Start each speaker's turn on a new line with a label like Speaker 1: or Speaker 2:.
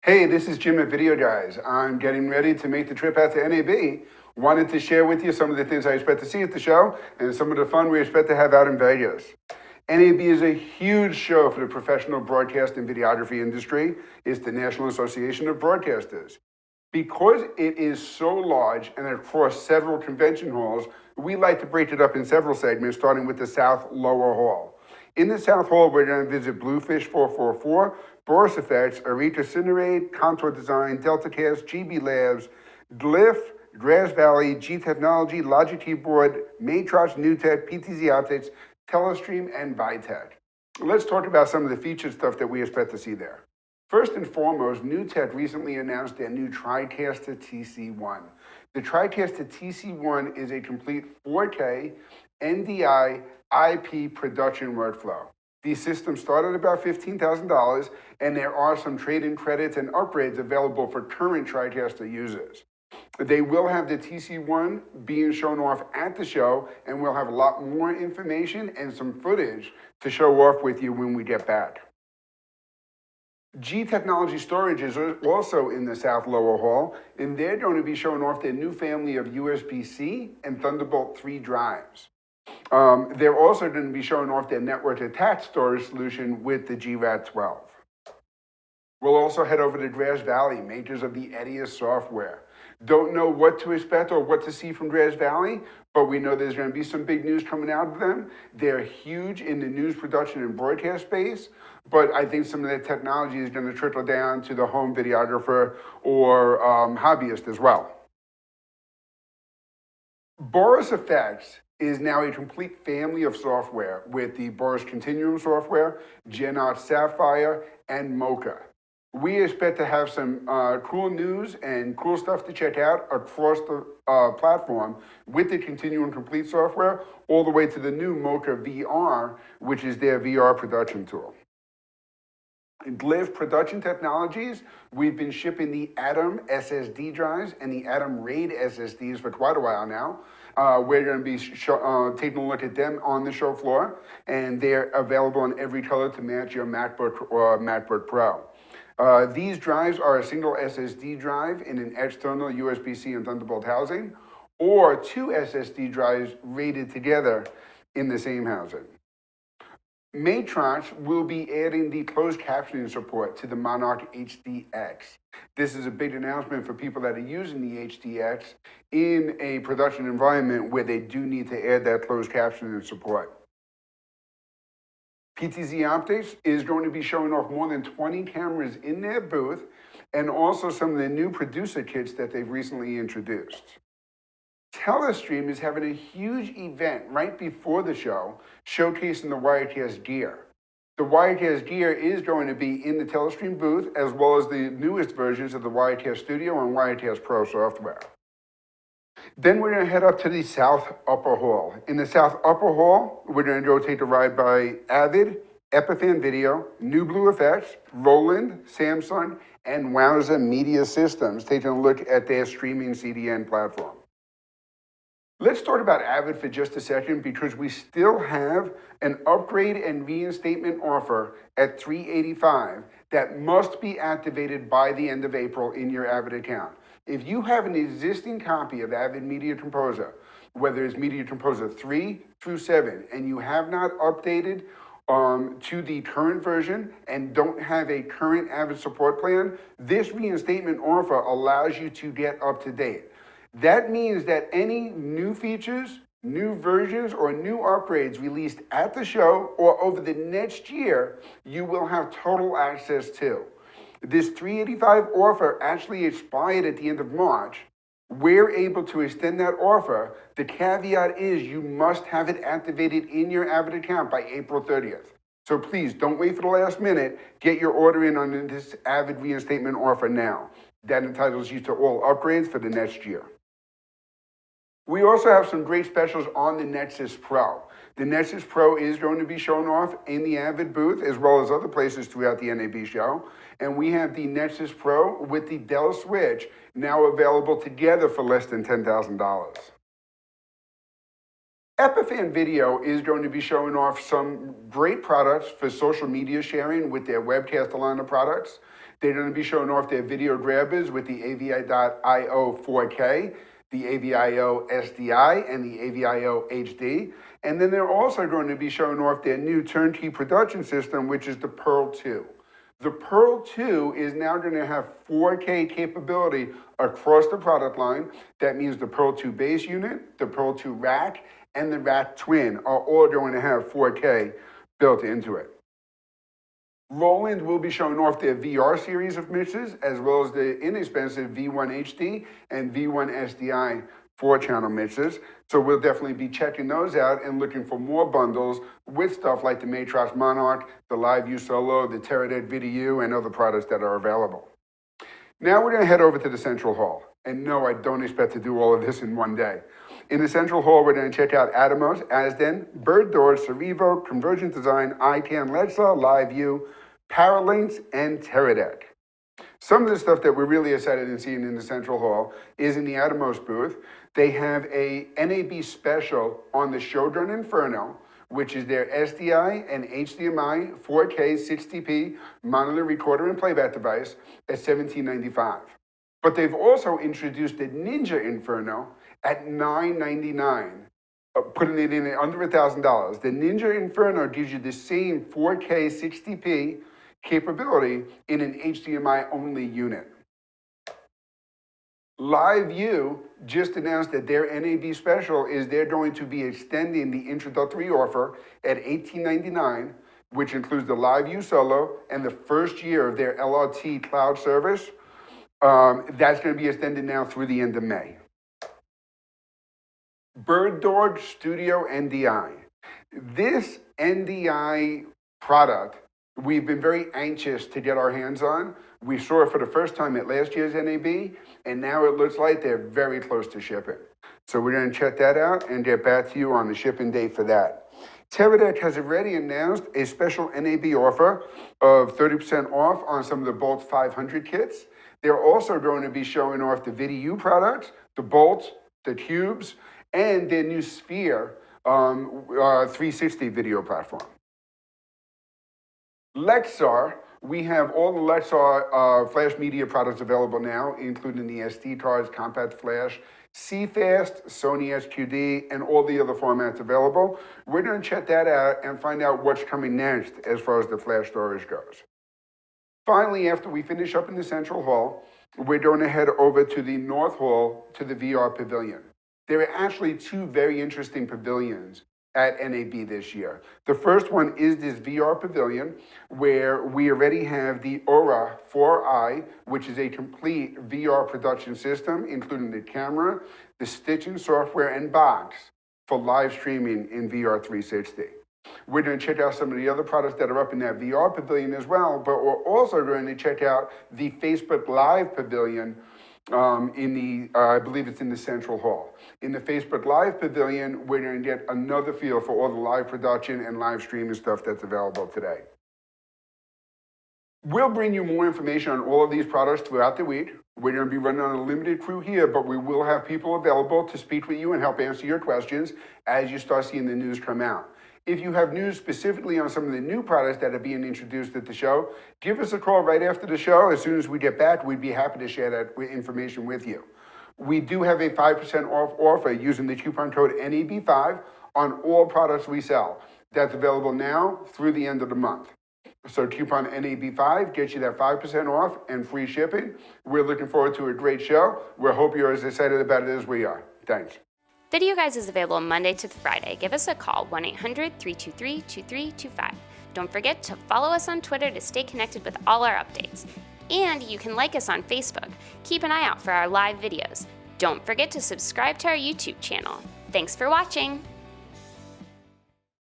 Speaker 1: Hey, this is Jim at Video Guys. I'm getting ready to make the trip out to NAB. Wanted to share with you some of the things I expect to see at the show and some of the fun we expect to have out in Vegas. NAB is a huge show for the professional broadcast and videography industry. It's the National Association of Broadcasters. Because it is so large and across several convention halls, we like to break it up in several segments, starting with the South Lower Hall. In the South Hall, we're going to visit Bluefish 444, Boris Effects, Arita Cinerate, Contour Design, DeltaCast, GB Labs, Glyph, Grass Valley, G Technology, Logic Keyboard, Matrox, NewTek, Pcc Optics, Telestream, and Vitech. Let's talk about some of the featured stuff that we expect to see there. First and foremost, NewTek recently announced their new TriCaster TC1. The TriCaster TC1 is a complete 4K NDI IP production workflow. These systems start at about $15,000, and there are some trade-in credits and upgrades available for current TriCaster users. They will have the TC1 being shown off at the show, and we'll have a lot more information and some footage to show off with you when we get back. G Technology Storage is also in the South Lower Hall, and they're going to be showing off their new family of USB-C and Thunderbolt 3 drives. They're also going to be showing off their network-attached storage solution with the GRAT12. We'll also head over to Grass Valley, makers of the Ssds software. Don't know what to expect or what to see from Grass Valley, but we know there's going to be some big news coming out of them. They're huge in the news production and broadcast space, but I think some of their technology is going to trickle down to the home videographer or hobbyist as well. Boris Effects is now a complete family of software with the Boris Continuum software, GenArt Sapphire, and Mocha. We expect to have some cool news and cool stuff to check out across the platform with the Continuum Complete software, all the way to the new Mocha VR, which is their VR production tool. In Glyph Production Technologies, we've been shipping the Atom SSD drives and the Atom RAID SSDs for quite a while now. We're going to be taking a look at them on the show floor, and they're available in every color to match your MacBook or MacBook Pro. These drives are a single SSD drive in an external USB-C and Thunderbolt housing, or two SSD drives rated together in the same housing. Matrox will be adding the closed captioning support to the Monarch HDX. This is a big announcement for people that are using the HDX in a production environment where they do need to add that closed captioning support. Pcc Optics is going to be showing off more than 20 cameras in their booth, and also some of the new producer kits that they've recently introduced. Telestream is having a huge event right before the show, showcasing the Wirecast gear. The Wirecast gear is going to be in the Telestream booth, as well as the newest versions of the Wirecast Studio and Wirecast Pro software. Then we're going to head up to the South Upper Hall. In the South Upper Hall, we're going to go take a ride by Avid, Epiphan Video, New Blue Effects, Roland, Samsung, and Wowza Media Systems, taking a look at their streaming CDN platform. Let's talk about Avid for just a second, because we still have an upgrade and reinstatement offer at $385 that must be activated by the end of April in your Avid account. If you have an existing copy of Avid Media Composer, whether it's Media Composer 3 through 7, and you have not updated to the current version and don't have a current Avid support plan, this reinstatement offer allows you to get up to date. That means that any new features, new versions, or new upgrades released at the show or over the next year, you will have total access to. This $385 offer actually expired at the end of March. We're able to extend that offer. The caveat is you must have it activated in your Avid account by April 30th. So please don't wait for the last minute. Get your order in on this Avid reinstatement offer now. That entitles you to all upgrades for the next year. We also have some great specials on the Nexus Pro. The Nexus Pro is going to be shown off in the Avid booth, as well as other places throughout the NAB show. And we have the Nexus Pro with the Dell Switch now available together for less than $10,000. Epiphan Video is going to be showing off some great products for social media sharing with their Webcast line of products. They're going to be showing off their video grabbers with the AVI.io 4K, the AVI.io SDI, and the AVI.io HD. And then they're also going to be showing off their new turnkey production system, which is the Pearl 2. The Pearl 2 is now going to have 4K capability across the product line. That means the Pearl 2 base unit, the Pearl 2 rack, and the rack twin are all going to have 4K built into it. Roland will be showing off their VR series of mixers, as well as the inexpensive V1 HD and V1 SDI 4-channel mixers. So we'll definitely be checking those out and looking for more bundles with stuff like the Matrox Monarch, the LiveU Solo, the Teradek VDU, and other products that are available. Now we're going to head over to the Central Hall. And no, I don't expect to do all of this in one day. In the Central Hall, we're going to check out Atomos, Asden, Bird Doors, Cerevo, Convergent Design, ICANN, Lexar, LiveU, Paralinks, and Teradek. Some of the stuff that we're really excited in seeing in the Central Hall is in the Atomos booth. They have a NAB special on the Shogun Inferno, which is their SDI and HDMI 4K 60p monitor recorder and playback device at $17.95. But they've also introduced the Ninja Inferno at $999, putting it in at under $1,000. The Ninja Inferno gives you the same 4K 60p capability in an HDMI-only unit. LiveU just announced that their NAB special is they're going to be extending the introductory offer at $18.99, which includes the LiveU Solo and the first year of their LRT cloud service. That's going to be extended now through the end of May. Bird Dog Studio NDI. This NDI product, we've been very anxious to get our hands on. We saw it for the first time at last year's NAB, and now it looks like they're very close to shipping. So we're going to check that out and get back to you on the shipping date for that. Teradek has already announced a special NAB offer of 30% off on some of the Bolt 500 kits. They're also going to be showing off the VDU products, the Bolt, the Cubes, and their new Sphere 360 video platform. Lexar, we have all the Lexar flash media products available now, including the SD cards, Compact Flash, CFast, Sony SQD, and all the other formats available. We're going to check that out and find out what's coming next as far as the flash storage goes. Finally, after we finish up in the Central Hall, we're going to head over to the North Hall to the VR Pavilion. There are actually two very interesting pavilions at NAB this year. The first one is this VR Pavilion, where we already have the Aura 4i, which is a complete VR production system, including the camera, the stitching software, and box for live streaming in VR 360. We're going to check out some of the other products that are up in that VR Pavilion as well, but we're also going to check out the Facebook Live Pavilion I believe it's in the Central Hall. In the Facebook Live Pavilion, we're going to get another feel for all the live production and live streaming stuff that's available today. We'll bring you more information on all of these products throughout the week. We're going to be running on a limited crew here, but we will have people available to speak with you and help answer your questions as you start seeing the news come out. If you have news specifically on some of the new products that are being introduced at the show, give us a call right after the show. As soon as we get back, we'd be happy to share that information with you. We do have a 5% off offer using the coupon code NAB5 on all products we sell. That's available now through the end of the month. So coupon NAB5 gets you that 5% off and free shipping. We're looking forward to a great show. We hope you're as excited about it as we are. Thanks.
Speaker 2: Video Guys is available Monday to Friday. Give us a call, 1-800-323-2325. Don't forget to follow us on Twitter to stay connected with all our updates. And you can like us on Facebook. Keep an eye out for our live videos. Don't forget to subscribe to our YouTube channel. Thanks for watching.